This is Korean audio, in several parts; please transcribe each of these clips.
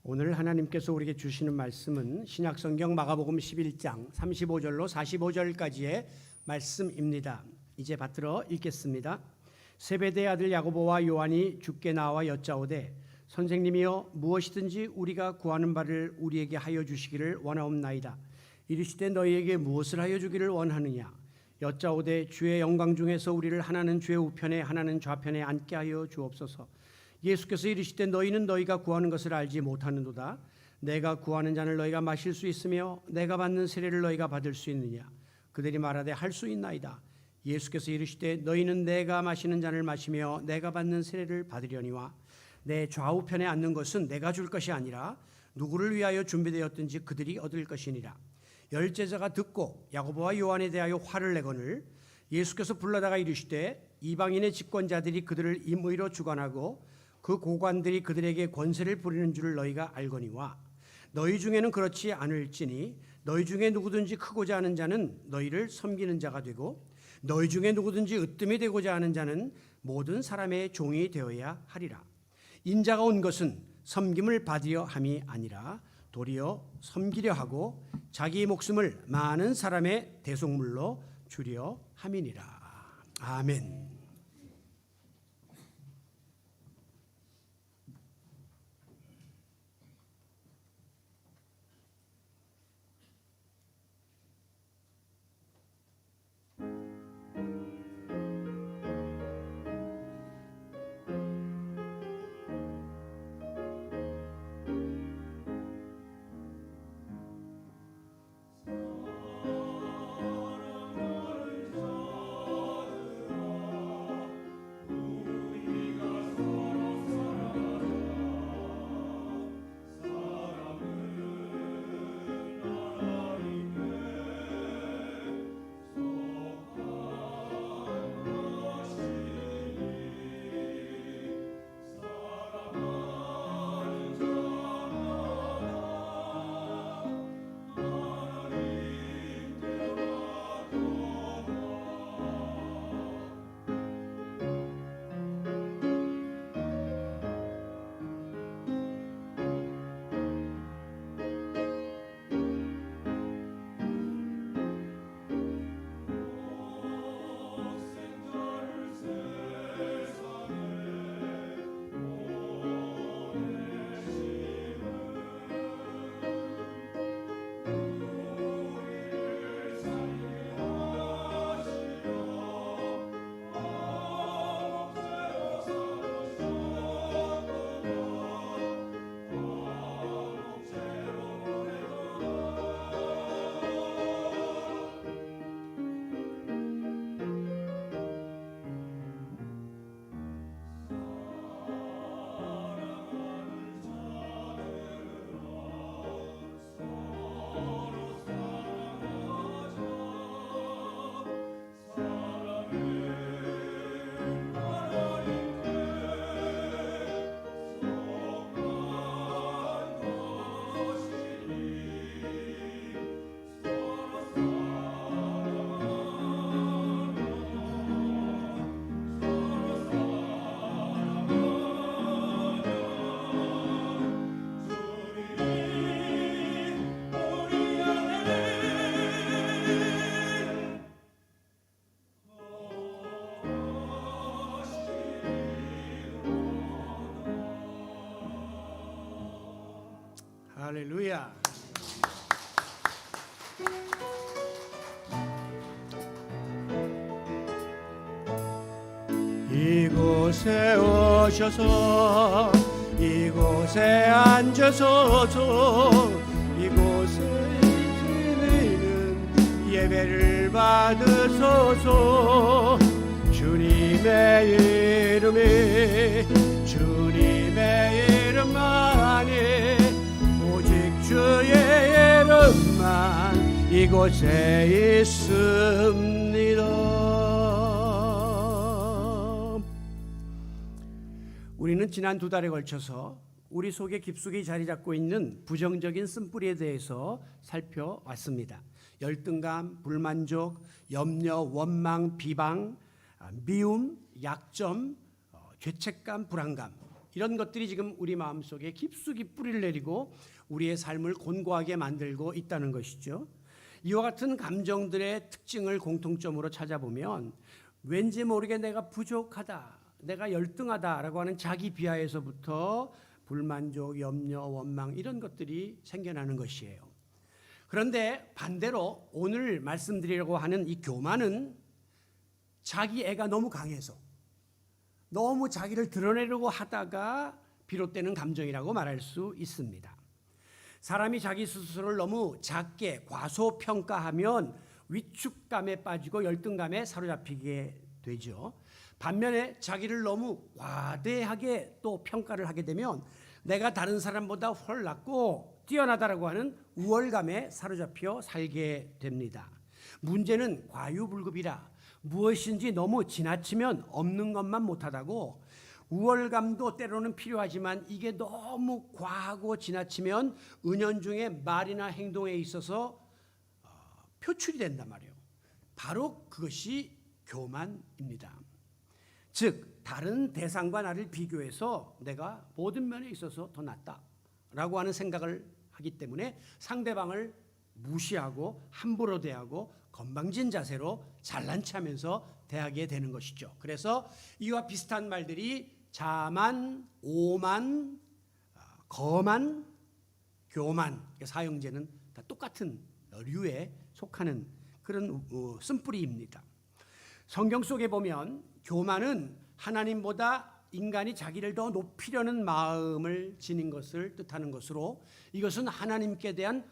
오늘 하나님께서 우리에게 주시는 말씀은 신약성경 마가복음 11장 35절로 45절까지의 말씀입니다. 이제 받들어 읽겠습니다. 세베대의 아들 야고보와 요한이 주께 나와 여짜오되 선생님이여 무엇이든지 우리가 구하는 바를 우리에게 하여 주시기를 원하옵나이다. 이르시되 너희에게 무엇을 하여 주기를 원하느냐. 여짜오되 주의 영광 중에서 우리를 하나는 주의 우편에 하나는 좌편에 앉게 하여 주옵소서. 예수께서 이르시되 너희는 너희가 구하는 것을 알지 못하는도다. 내가 구하는 잔을 너희가 마실 수 있으며 내가 받는 세례를 너희가 받을 수 있느냐. 그들이 말하되 할 수 있나이다. 예수께서 이르시되 너희는 내가 마시는 잔을 마시며 내가 받는 세례를 받으려니와 내 좌우편에 앉는 것은 내가 줄 것이 아니라 누구를 위하여 준비되었든지 그들이 얻을 것이니라. 열 제자가 듣고 야고보와 요한에 대하여 화를 내거늘 예수께서 불러다가 이르시되 이방인의 집권자들이 그들을 임의로 주관하고 그 고관들이 그들에게 권세를 부리는 줄을 너희가 알거니와 너희 중에는 그렇지 않을지니 너희 중에 누구든지 크고자 하는 자는 너희를 섬기는 자가 되고 너희 중에 누구든지 으뜸이 되고자 하는 자는 모든 사람의 종이 되어야 하리라. 인자가 온 것은 섬김을 받으려 함이 아니라 도리어 섬기려 하고 자기 목숨을 많은 사람의 대속물로 주려 함이니라. 아멘. 할렐루야. 이곳에 오셔서 이곳에 앉으소서. 이곳에 드리는 예배를 받으소서. 주님의 이름에 주님의 이름만이 주의 이름만 이곳에 있습니다. 우리는 지난 2달에 걸쳐서 우리 속에 깊숙이 자리 잡고 있는 부정적인 쓴뿌리에 대해서 살펴왔습니다. 열등감, 불만족, 염려, 원망, 비방, 미움, 약점, 죄책감, 불안감, 이런 것들이 지금 우리 마음속에 깊숙이 뿌리를 내리고 우리의 삶을 곤고하게 만들고 있다는 것이죠. 이와 같은 감정들의 특징을 공통점으로 찾아보면 왠지 모르게 내가 부족하다, 내가 열등하다라고 하는 자기 비하에서부터 불만족, 염려, 원망 이런 것들이 생겨나는 것이에요. 그런데 반대로 오늘 말씀드리려고 하는 이 교만은 자기 애가 너무 강해서 너무 자기를 드러내려고 하다가 비롯되는 감정이라고 말할 수 있습니다. 사람이 자기 스스로를 너무 작게 과소평가하면 위축감에 빠지고 열등감에 사로잡히게 되죠. 반면에 자기를 너무 과대하게 또 평가를 하게 되면 내가 다른 사람보다 훨 낫고 뛰어나다라고 하는 우월감에 사로잡혀 살게 됩니다. 문제는 과유불급이라 무엇인지 너무 지나치면 없는 것만 못하다고 우월감도 때로는 필요하지만 이게 너무 과하고 지나치면 은연중에 말이나 행동에 있어서 표출이 된단 말이에요. 바로 그것이 교만입니다. 즉 다른 대상과 나를 비교해서 내가 모든 면에 있어서 더 낫다라고 하는 생각을 하기 때문에 상대방을 무시하고 함부로 대하고 건방진 자세로 잘난 체하면서 대하게 되는 것이죠. 그래서 이와 비슷한 말들이 자만, 오만, 거만, 교만, 사형제는 다 똑같은 류에 속하는 그런 쓴뿌리입니다. 성경 속에 보면 교만은 하나님보다 인간이 자기를 더 높이려는 마음을 지닌 것을 뜻하는 것으로 이것은 하나님께 대한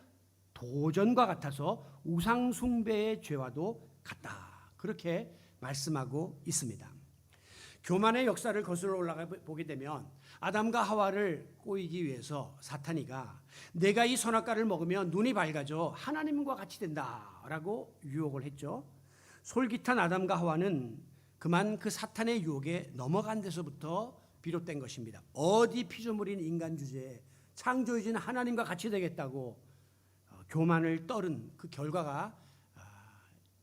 도전과 같아서 우상숭배의 죄와도 같다. 그렇게 말씀하고 있습니다. 교만의 역사를 거슬러 올라가 보게 되면 아담과 하와를 꼬이기 위해서 사탄이가 내가 이 선악과를 먹으면 눈이 밝아져 하나님과 같이 된다라고 유혹을 했죠. 솔깃한 아담과 하와는 그만 그 사탄의 유혹에 넘어간 데서부터 비롯된 것입니다. 어디 피조물인 인간 주제에 창조주인 하나님과 같이 되겠다고 교만을 떨은 그 결과가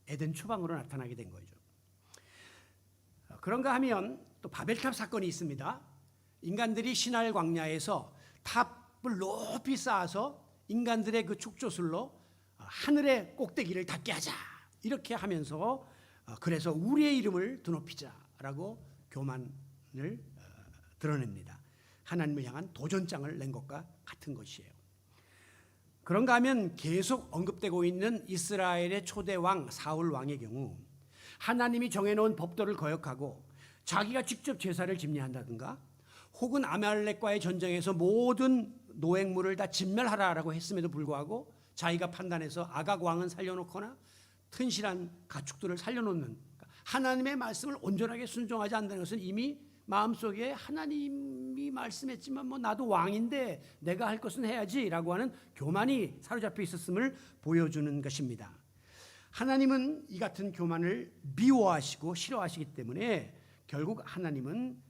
에덴 초방으로 나타나게 된 거죠. 그런가 하면 또 바벨탑 사건이 있습니다. 인간들이 시날 광야에서 탑을 높이 쌓아서 인간들의 그 촉조술로 하늘의 꼭대기를 닿게 하자 이렇게 하면서 그래서 우리의 이름을 드높이자라고 교만을 드러냅니다. 하나님을 향한 도전장을 낸 것과 같은 것이에요. 그런가 하면 계속 언급되고 있는 이스라엘의 초대 왕 사울 왕의 경우 하나님이 정해놓은 법도를 거역하고 자기가 직접 제사를 집례한다든가 혹은 아말렉과의 전쟁에서 모든 노획물을 다 진멸하라라고 했음에도 불구하고 자기가 판단해서 아각 왕은 살려놓거나 튼실한 가축들을 살려놓는 하나님의 말씀을 온전하게 순종하지 않는 것은 이미 마음속에 하나님이 말씀했지만 뭐 나도 왕인데 내가 할 것은 해야지라고 하는 교만이 사로잡혀 있었음을 보여주는 것입니다. 하나님은 이 같은 교만을 미워하시고 싫어하시기 때문에 결국 하나님은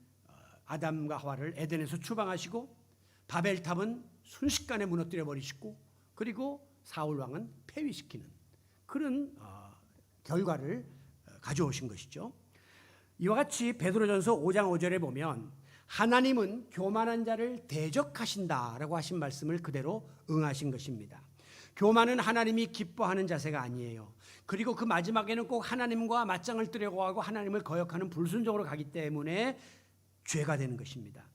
아담과 하와를 에덴에서 추방하시고 바벨탑은 순식간에 무너뜨려 버리시고 그리고 사울 왕은 폐위시키는 그런 결과를 가져오신 것이죠. 이와 같이 베드로전서 5장 5절에 보면 하나님은 교만한 자를 대적하신다라고 하신 말씀을 그대로 응하신 것입니다. 교만은 하나님이 기뻐하는 자세가 아니에요. 그리고 그 마지막에는 꼭 하나님과 맞짱을 뜨려고 하고 하나님을 거역하는 불순종으로 가기 때문에 죄가 되는 것입니다.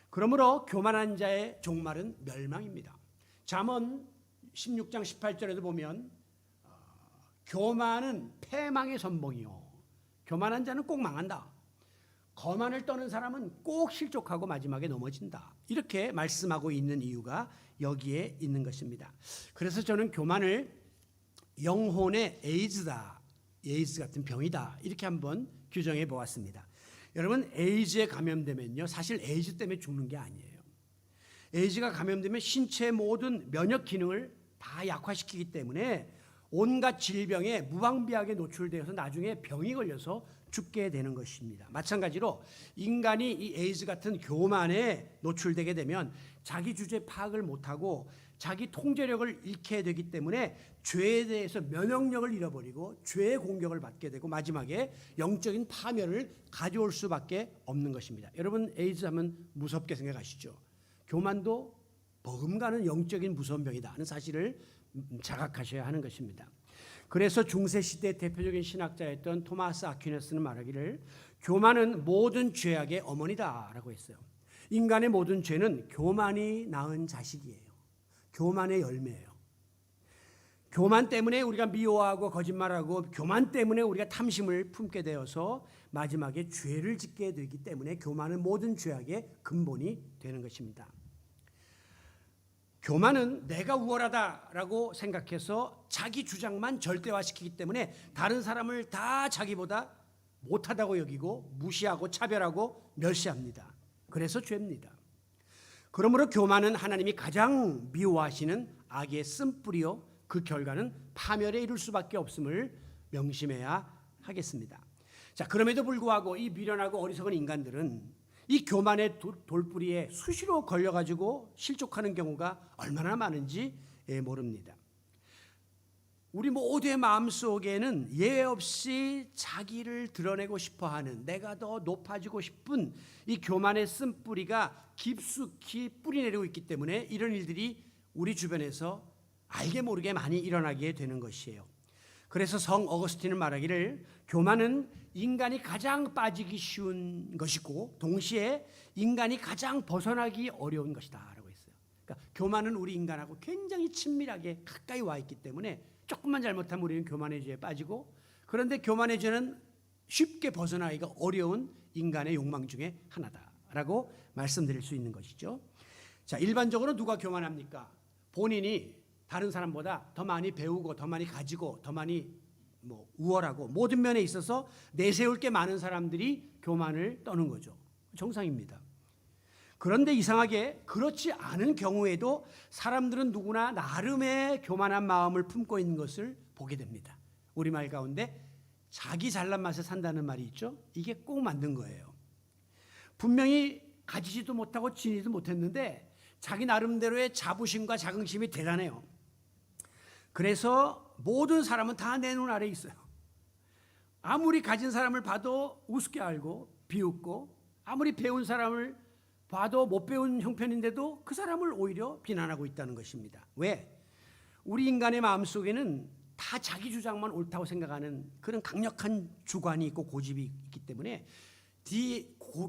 그러므로 교만한 자의 종말은 멸망입니다. 잠언 16장 18절에도 보면 교만은 패망의 선봉이요. 교만한 자는 꼭 망한다. 거만을 떠는 사람은 꼭 실족하고 마지막에 넘어진다. 이렇게 말씀하고 있는 이유가 여기에 있는 것입니다. 그래서 저는 교만을 영혼의 에이즈다. 에이즈 같은 병이다. 이렇게 한번 규정해 보았습니다. 여러분 에이즈에 감염되면요. 사실 에이즈 때문에 죽는 게 아니에요. 에이즈가 감염되면 신체의 모든 면역 기능을 다 약화시키기 때문에 온갖 질병에 무방비하게 노출되어서 나중에 병이 걸려서 죽게 되는 것입니다. 마찬가지로 인간이 이 에이즈 같은 교만에 노출되게 되면 자기 주제 파악을 못하고 자기 통제력을 잃게 되기 때문에 죄에 대해서 면역력을 잃어버리고 죄의 공격을 받게 되고 마지막에 영적인 파멸을 가져올 수밖에 없는 것입니다. 여러분 에이즈 하면 무섭게 생각하시죠. 교만도 버금가는 영적인 무서운 병이다 하는 사실을 자각하셔야 하는 것입니다. 그래서 중세시대 대표적인 신학자였던 토마스 아퀴나스는 말하기를 교만은 모든 죄악의 어머니다라고 했어요. 인간의 모든 죄는 교만이 낳은 자식이에요. 교만의 열매예요. 교만 때문에 우리가 미워하고 거짓말하고 교만 때문에 우리가 탐심을 품게 되어서 마지막에 죄를 짓게 되기 때문에 교만은 모든 죄악의 근본이 되는 것입니다. 교만은 내가 우월하다라고 생각해서 자기 주장만 절대화시키기 때문에 다른 사람을 다 자기보다 못하다고 여기고 무시하고 차별하고 멸시합니다. 그래서 죄입니다. 그러므로 교만은 하나님이 가장 미워하시는 악의 쓴뿌리요 그 결과는 파멸에 이를 수밖에 없음을 명심해야 하겠습니다. 자, 그럼에도 불구하고 이 미련하고 어리석은 인간들은 이 교만의 돌뿌리에 수시로 걸려가지고 실족하는 경우가 얼마나 많은지 모릅니다. 우리 모두의 마음속에는 예외 없이 자기를 드러내고 싶어하는 내가 더 높아지고 싶은 이 교만의 쓴뿌리가 깊숙이 뿌리내리고 있기 때문에 이런 일들이 우리 주변에서 알게 모르게 많이 일어나게 되는 것이에요. 그래서 성 어거스틴은 말하기를 교만은 인간이 가장 빠지기 쉬운 것이고 동시에 인간이 가장 벗어나기 어려운 것이다 라고 했어요. 그러니까 교만은 우리 인간하고 굉장히 친밀하게 가까이 와 있기 때문에 조금만 잘못하면 우리는 교만의 죄에 빠지고 그런데 교만의 죄는 쉽게 벗어나기가 어려운 인간의 욕망 중에 하나다라고 말씀드릴 수 있는 것이죠. 자, 일반적으로 누가 교만합니까? 본인이 다른 사람보다 더 많이 배우고 더 많이 가지고 더 많이 우월하고 모든 면에 있어서 내세울 게 많은 사람들이 교만을 떠는 거죠. 정상입니다. 그런데 이상하게 그렇지 않은 경우에도 사람들은 누구나 나름의 교만한 마음을 품고 있는 것을 보게 됩니다. 우리말 가운데 자기 잘난 맛에 산다는 말이 있죠. 이게 꼭 맞는 거예요. 분명히 가지지도 못하고 지니지도 못했는데 자기 나름대로의 자부심과 자긍심이 대단해요. 그래서 모든 사람은 다 내 눈 아래에 있어요. 아무리 가진 사람을 봐도 우습게 알고 비웃고 아무리 배운 사람을 봐도 못 배운 형편인데도 그 사람을 오히려 비난하고 있다는 것입니다. 왜? 우리 인간의 마음속에는 다 자기 주장만 옳다고 생각하는 그런 강력한 주관이 있고 고집이 있기 때문에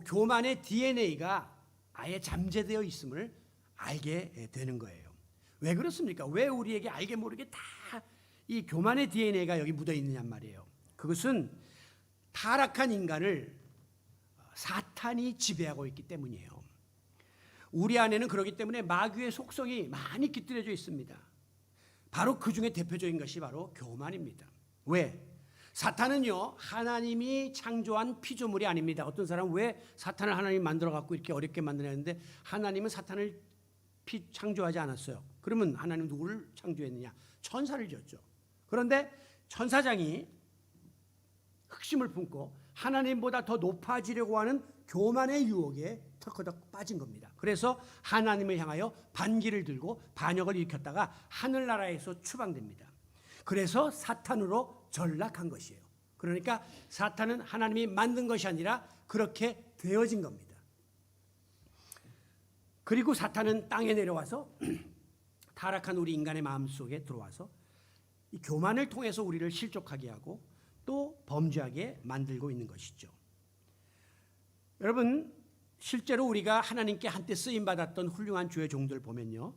교만의 DNA가 아예 잠재되어 있음을 알게 되는 거예요. 왜 그렇습니까? 왜 우리에게 알게 모르게 다 이 교만의 DNA가 여기 묻어 있느냐 말이에요. 그것은 타락한 인간을 사탄이 지배하고 있기 때문이에요. 우리 안에는 그렇기 때문에 마귀의 속성이 많이 깃들여져 있습니다. 바로 그 중에 대표적인 것이 바로 교만입니다. 왜? 사탄은요 하나님이 창조한 피조물이 아닙니다. 어떤 사람은 왜 사탄을 하나님이 만들어 갖고 이렇게 어렵게 만들었는데 하나님은 사탄을 창조하지 않았어요. 그러면 하나님 누구를 창조했느냐? 천사를 지었죠. 그런데 천사장이 흑심을 품고 하나님보다 더 높아지려고 하는 교만의 유혹에 턱커덕 빠진 겁니다. 그래서 하나님을 향하여 반기를 들고 반역을 일으켰다가 하늘나라에서 추방됩니다. 그래서 사탄으로 전락한 것이에요. 그러니까 사탄은 하나님이 만든 것이 아니라 그렇게 되어진 겁니다. 그리고 사탄은 땅에 내려와서 타락한 우리 인간의 마음속에 들어와서 이 교만을 통해서 우리를 실족하게 하고 또 범죄하게 만들고 있는 것이죠. 여러분 실제로 우리가 하나님께 한때 쓰임받았던 훌륭한 주의 종들 보면요.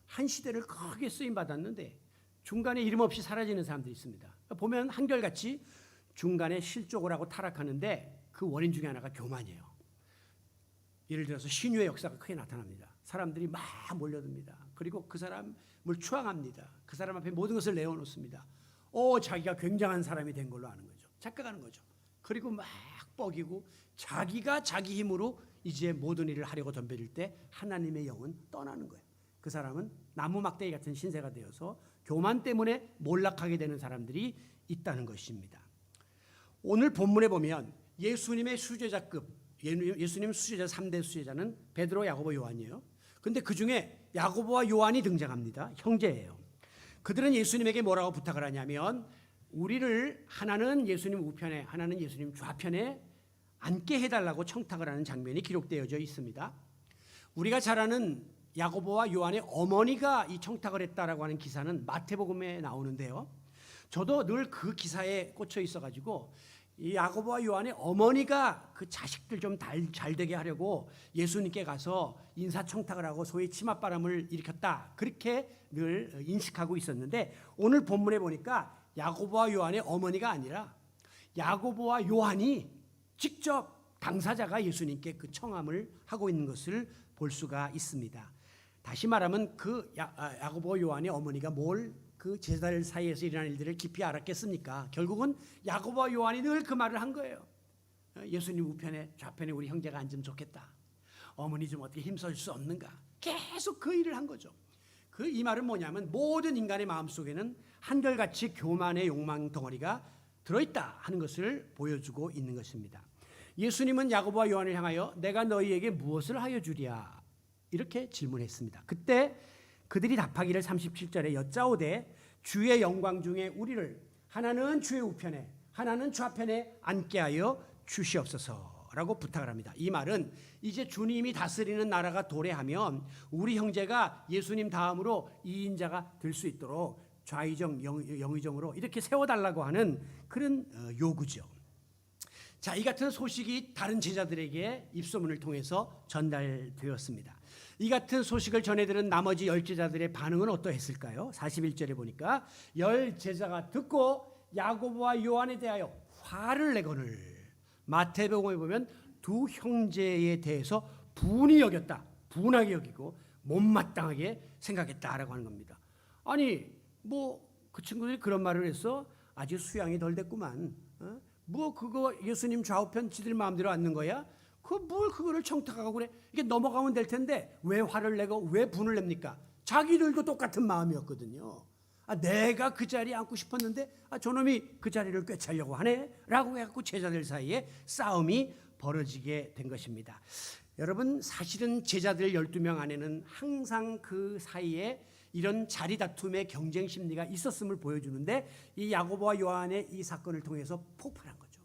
한 시대를 크게 쓰임받았는데 중간에 이름 없이 사라지는 사람들이 있습니다. 보면 한결같이 중간에 실족을 하고 타락하는데 그 원인 중에 하나가 교만이에요. 예를 들어서 신유의 역사가 크게 나타납니다. 사람들이 막 몰려듭니다. 그리고 그 사람을 추앙합니다. 그 사람 앞에 모든 것을 내어놓습니다. 자기가 굉장한 사람이 된 걸로 아는 거죠. 착각하는 거죠. 그리고 막 뻐기고 자기가 자기 힘으로 이제 모든 일을 하려고 덤벼들 때 하나님의 영은 떠나는 거예요. 그 사람은 나무 막대기 같은 신세가 되어서 교만 때문에 몰락하게 되는 사람들이 있다는 것입니다. 오늘 본문에 보면 예수님의 수제자급, 예수님 수제자 3대 수제자는 베드로, 야고보, 요한이에요. 근데 그 중에 야고보와 요한이 등장합니다. 형제예요. 그들은 예수님에게 뭐라고 부탁을 하냐면 우리를 하나는 예수님 우편에 하나는 예수님 좌편에 앉게 해달라고 청탁을 하는 장면이 기록되어져 있습니다. 우리가 잘 아는 야고보와 요한의 어머니가 이 청탁을 했다라고 하는 기사는 마태복음에 나오는데요. 저도 늘 그 기사에 꽂혀 있어가지고 이 야고보와 요한의 어머니가 그 자식들 좀 잘 되게 하려고 예수님께 가서 인사청탁을 하고 소위 치맛바람을 일으켰다, 그렇게 늘 인식하고 있었는데 오늘 본문에 보니까 야고보와 요한의 어머니가 아니라 야고보와 요한이 직접 당사자가 예수님께 그 청함을 하고 있는 것을 볼 수가 있습니다. 다시 말하면 그 야고보와 요한의 어머니가 뭘 그 제자들 사이에서 일어난 일들을 깊이 알았겠습니까? 결국은 야고보와 요한이 늘 그 말을 한 거예요. 예수님 우편에 좌편에 우리 형제가 앉으면 좋겠다. 어머니 좀 어떻게 힘쓸 수 없는가? 계속 그 일을 한 거죠. 이 말은 뭐냐면 모든 인간의 마음속에는 한결같이 교만의 욕망 덩어리가 들어있다 하는 것을 보여주고 있는 것입니다. 예수님은 야고보와 요한을 향하여 내가 너희에게 무엇을 하여 주랴? 이렇게 질문했습니다. 그때 그들이 답하기를 37절에 여짜오되 주의 영광 중에 우리를 하나는 주의 우편에 하나는 좌편에 앉게 하여 주시옵소서라고 부탁을 합니다. 이 말은 이제 주님이 다스리는 나라가 도래하면 우리 형제가 예수님 다음으로 2인자가 될 수 있도록 좌의정 영의정으로 이렇게 세워달라고 하는 그런 요구죠. 자, 이 같은 소식이 다른 제자들에게 입소문을 통해서 전달되었습니다. 이 같은 소식을 전해들은 나머지 10제자들의 반응은 어떠했을까요? 41절에 보니까 10제자가 듣고 야고보와 요한에 대하여 화를 내거늘, 마태복음에 보면 두 형제에 대해서 분이 여겼다, 분하게 여기고 못마땅하게 생각했다라고 하는 겁니다. 아니 뭐 그 친구들이 그런 말을 해서 아직 수양이 덜 됐구만. 뭐 그거 예수님 좌우편 지들 마음대로 앉는 거야? 뭘 그거를 청탁하고 그래? 이게 넘어가면 될 텐데 왜 화를 내고 왜 분을 냅니까? 자기들도 똑같은 마음이었거든요. 내가 그 자리에 앉고 싶었는데 저놈이 그 자리를 꿰차려고 하네? 라고 해갖고 제자들 사이에 싸움이 벌어지게 된 것입니다. 여러분, 사실은 제자들 12명 안에는 항상 그 사이에 이런 자리 다툼의 경쟁 심리가 있었음을 보여주는데 이 야고보와 요한의 이 사건을 통해서 폭발한 거죠.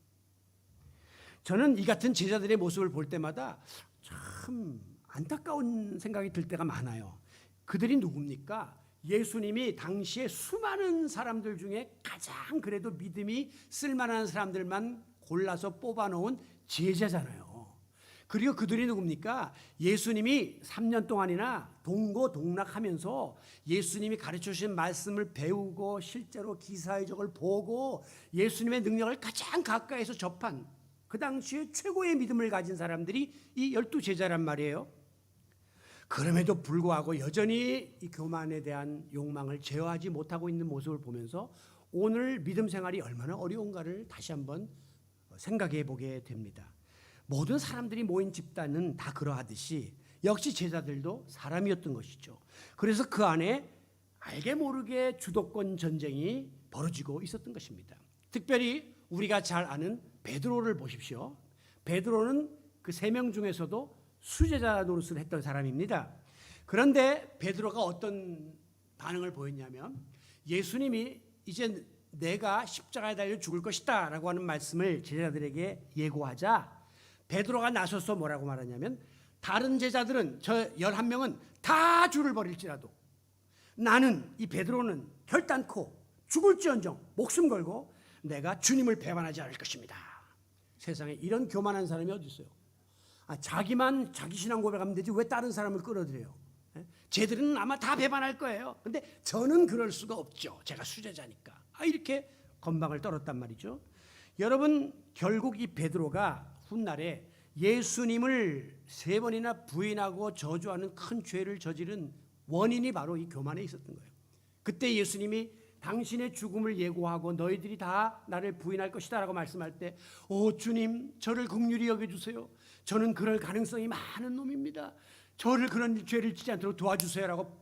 저는 이 같은 제자들의 모습을 볼 때마다 참 안타까운 생각이 들 때가 많아요. 그들이 누굽니까? 예수님이 당시에 수많은 사람들 중에 가장 그래도 믿음이 쓸만한 사람들만 골라서 뽑아놓은 제자잖아요. 그리고 그들이 누굽니까? 예수님이 3년 동안이나 동고동락하면서 예수님이 가르쳐 주신 말씀을 배우고 실제로 기사의적을 보고 예수님의 능력을 가장 가까이서 접한 그 당시에 최고의 믿음을 가진 사람들이 이 12제자란 말이에요. 그럼에도 불구하고 여전히 이 교만에 대한 욕망을 제어하지 못하고 있는 모습을 보면서 오늘 믿음 생활이 얼마나 어려운가를 다시 한번 생각해 보게 됩니다. 모든 사람들이 모인 집단은 다 그러하듯이 역시 제자들도 사람이었던 것이죠. 그래서 그 안에 알게 모르게 주도권 전쟁이 벌어지고 있었던 것입니다. 특별히 우리가 잘 아는 베드로를 보십시오. 베드로는 그 3명 중에서도 수제자 노릇을 했던 사람입니다. 그런데 베드로가 어떤 반응을 보였냐면 예수님이 이제 내가 십자가에 달려 죽을 것이다 라고 하는 말씀을 제자들에게 예고하자 베드로가 나서서 뭐라고 말하냐면 다른 제자들은 저 11명은 다 주를 버릴지라도 나는 이 베드로는 결단코 죽을지언정 목숨 걸고 내가 주님을 배반하지 않을 것입니다. 세상에 이런 교만한 사람이 어디 있어요? 자기만 자기 신앙 고백하면 되지 왜 다른 사람을 끌어들여요? 쟤들은 아마 다 배반할 거예요. 근데 저는 그럴 수가 없죠. 제가 수제자니까. 이렇게 건방을 떨었단 말이죠. 여러분, 결국 이 베드로가 훗날에 예수님을 3번이나 부인하고 저주하는 큰 죄를 저지른 원인이 바로 이 교만에 있었던 거예요. 그때 예수님이 당신의 죽음을 예고하고 너희들이 다 나를 부인할 것이다 라고 말씀할 때 주님 저를 긍휼히 여겨주세요. 저는 그럴 가능성이 많은 놈입니다. 저를 그런 죄를 짓지 않도록 도와주세요 라고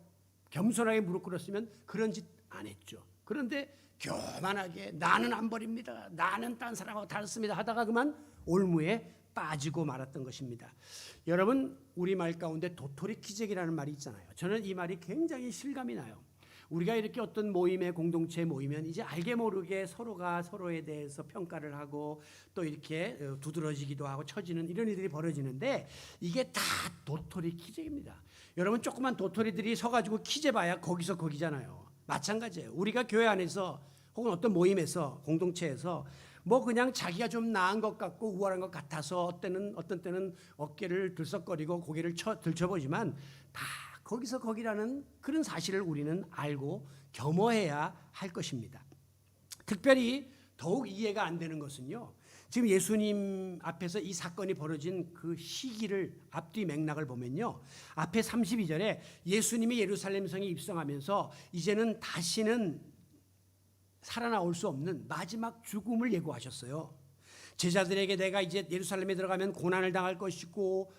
겸손하게 무릎 꿇었으면 그런 짓 안 했죠. 그런데 교만하게 나는 안 버립니다. 나는 딴 사람하고 다르습니다 하다가 그만 올무에 빠지고 말았던 것입니다. 여러분, 우리말 가운데 도토리 키재기라는 말이 있잖아요. 저는 이 말이 굉장히 실감이 나요. 우리가 이렇게 어떤 모임에 공동체에 모이면 이제 알게 모르게 서로가 서로에 대해서 평가를 하고 또 이렇게 두드러지기도 하고 처지는 이런 일들이 벌어지는데 이게 다 도토리 키재기입니다. 여러분, 조그만 도토리들이 서가지고 키재봐야 거기서 거기잖아요. 마찬가지예요. 우리가 교회 안에서 혹은 어떤 모임에서 공동체에서 뭐 그냥 자기가 좀 나은 것 같고 우월한 것 같아서 어떤 때는 어깨를 들썩거리고 고개를 들쳐보지만 다 거기서 거기라는 그런 사실을 우리는 알고 겸허해야 할 것입니다. 특별히 더욱 이해가 안 되는 것은요, 지금 예수님 앞에서 이 사건이 벌어진 그 시기를 앞뒤 맥락을 보면요, 앞에 32절에 예수님이 예루살렘 성에 입성하면서 이제는 다시는 살아나올 수 없는 마지막 죽음을 예고하셨어요. 제자들에게 내가 이제 예루살렘에 들어가면 고난을 당할 것이고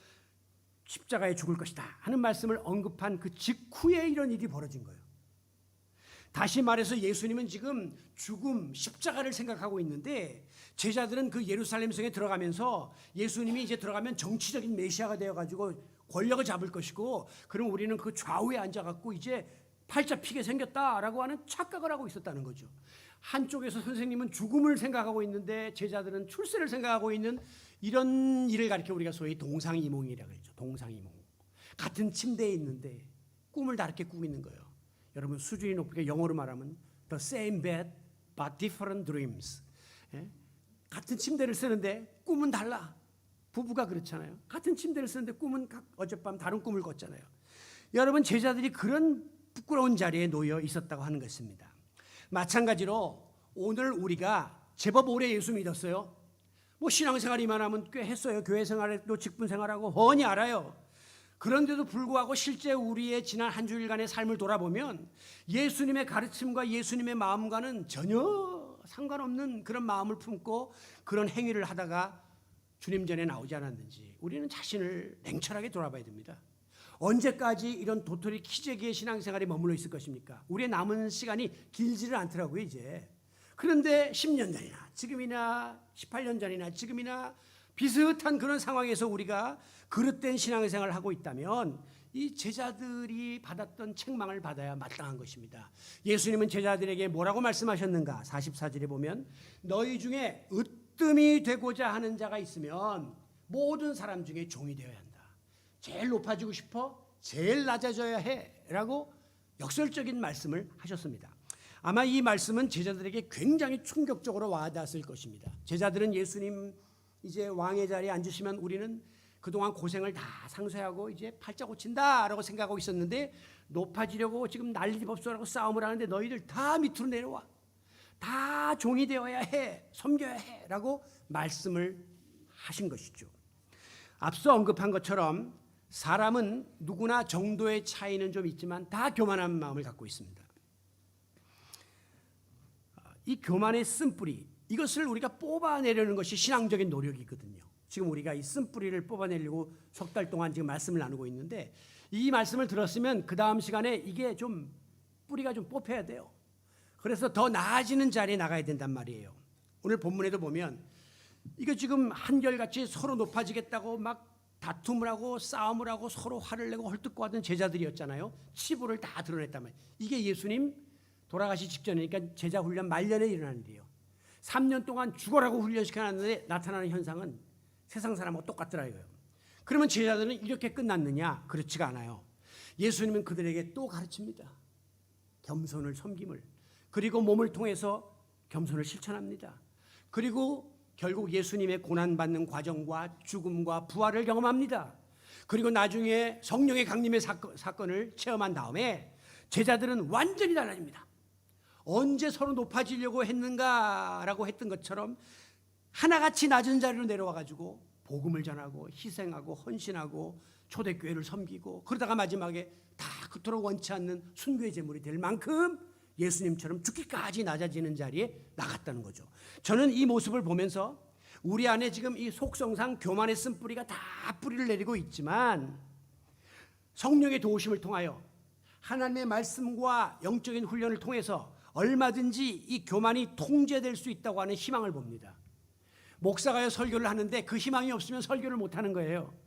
십자가에 죽을 것이다 하는 말씀을 언급한 그 직후에 이런 일이 벌어진 거예요. 다시 말해서 예수님은 지금 죽음, 십자가를 생각하고 있는데 제자들은 그 예루살렘 성에 들어가면서 예수님이 이제 들어가면 정치적인 메시아가 되어가지고 권력을 잡을 것이고 그럼 우리는 그 좌우에 앉아갖고 이제 팔자 피게 생겼다라고 하는 착각을 하고 있었다는 거죠. 한쪽에서 선생님은 죽음을 생각하고 있는데 제자들은 출세를 생각하고 있는 이런 일을 가리켜 우리가 소위 동상이몽이라고 하죠. 동상이몽. 같은 침대에 있는데 꿈을 다르게 꾸고 있는 거예요. 여러분, 수준이 높게 영어로 말하면 the same bed but different dreams. 같은 침대를 쓰는데 꿈은 달라. 부부가 그렇잖아요. 같은 침대를 쓰는데 꿈은 어젯밤 다른 꿈을 꿨잖아요. 여러분, 제자들이 그런 부끄러운 자리에 놓여 있었다고 하는 것입니다. 마찬가지로 오늘 우리가 제법 오래 예수 믿었어요. 뭐 신앙생활 이만하면 꽤 했어요. 교회 생활에도 직분 생활하고 훤히 알아요. 그런데도 불구하고 실제 우리의 지난 한 주일간의 삶을 돌아보면 예수님의 가르침과 예수님의 마음과는 전혀 상관없는 그런 마음을 품고 그런 행위를 하다가 주님 전에 나오지 않았는지 우리는 자신을 냉철하게 돌아봐야 됩니다. 언제까지 이런 도토리 키재기의 신앙생활에 머물러 있을 것입니까? 우리의 남은 시간이 길지를 않더라고요, 이제. 그런데 10년 전이나 지금이나 18년 전이나 지금이나 비슷한 그런 상황에서 우리가 그릇된 신앙생활을 하고 있다면 이 제자들이 받았던 책망을 받아야 마땅한 것입니다. 예수님은 제자들에게 뭐라고 말씀하셨는가? 44절에 보면 너희 중에 으뜸이 되고자 하는 자가 있으면 모든 사람 중에 종이 되어야 한다. 제일 높아지고 싶어? 제일 낮아져야 해 라고 역설적인 말씀을 하셨습니다. 아마 이 말씀은 제자들에게 굉장히 충격적으로 와닿았을 것입니다. 제자들은 예수님 이제 왕의 자리에 앉으시면 우리는 그동안 고생을 다 상쇄하고 이제 팔자 고친다라고 생각하고 있었는데 높아지려고 지금 난리법소라고 싸움을 하는데 너희들 다 밑으로 내려와. 다 종이 되어야 해. 섬겨야 해 라고 말씀을 하신 것이죠. 앞서 언급한 것처럼 사람은 누구나 정도의 차이는 좀 있지만 다 교만한 마음을 갖고 있습니다. 이 교만의 쓴뿌리, 이것을 우리가 뽑아내려는 것이 신앙적인 노력이거든요. 지금 우리가 이 쓴뿌리를 뽑아내려고 석 달 동안 지금 말씀을 나누고 있는데 이 말씀을 들었으면 그 다음 시간에 이게 좀 뿌리가 좀 뽑혀야 돼요. 그래서 더 나아지는 자리에 나가야 된단 말이에요. 오늘 본문에도 보면 이거 지금 한결같이 서로 높아지겠다고 막 다툼을 하고 싸움을 하고 서로 화를 내고 헐뜯고 제자들이었잖아요. 치부를 다 드러냈단 말이에요. 이게 예수님 돌아가시 직전이니까 제자 훈련 말년에 일어나는 일이에요. 3년 동안 죽어라고 훈련시켜놨는데 나타나는 현상은 세상 사람하고 똑같더라 이거예요. 그러면 제자들은 이렇게 끝났느냐? 그렇지가 않아요. 예수님은 그들에게 또 가르칩니다. 겸손을 섬김을. 그리고 몸을 통해서 겸손을 실천합니다. 그리고 결국 예수님의 고난받는 과정과 죽음과 부활을 경험합니다. 그리고 나중에 성령의 강림의 사건을 체험한 다음에 제자들은 완전히 달라집니다. 언제 서로 높아지려고 했는가라고 했던 것처럼 하나같이 낮은 자리로 내려와가지고 복음을 전하고 희생하고 헌신하고 초대교회를 섬기고 그러다가 마지막에 다 그토록 원치 않는 순교의 제물이 될 만큼 예수님처럼 죽기까지 낮아지는 자리에 나갔다는 거죠. 저는 이 모습을 보면서 우리 안에 지금 이 속성상 교만의 쓴뿌리가 다 뿌리를 내리고 있지만 성령의 도우심을 통하여 하나님의 말씀과 영적인 훈련을 통해서 얼마든지 이 교만이 통제될 수 있다고 하는 희망을 봅니다. 목사가 설교를 하는데 그 희망이 없으면 설교를 못 하는 거예요.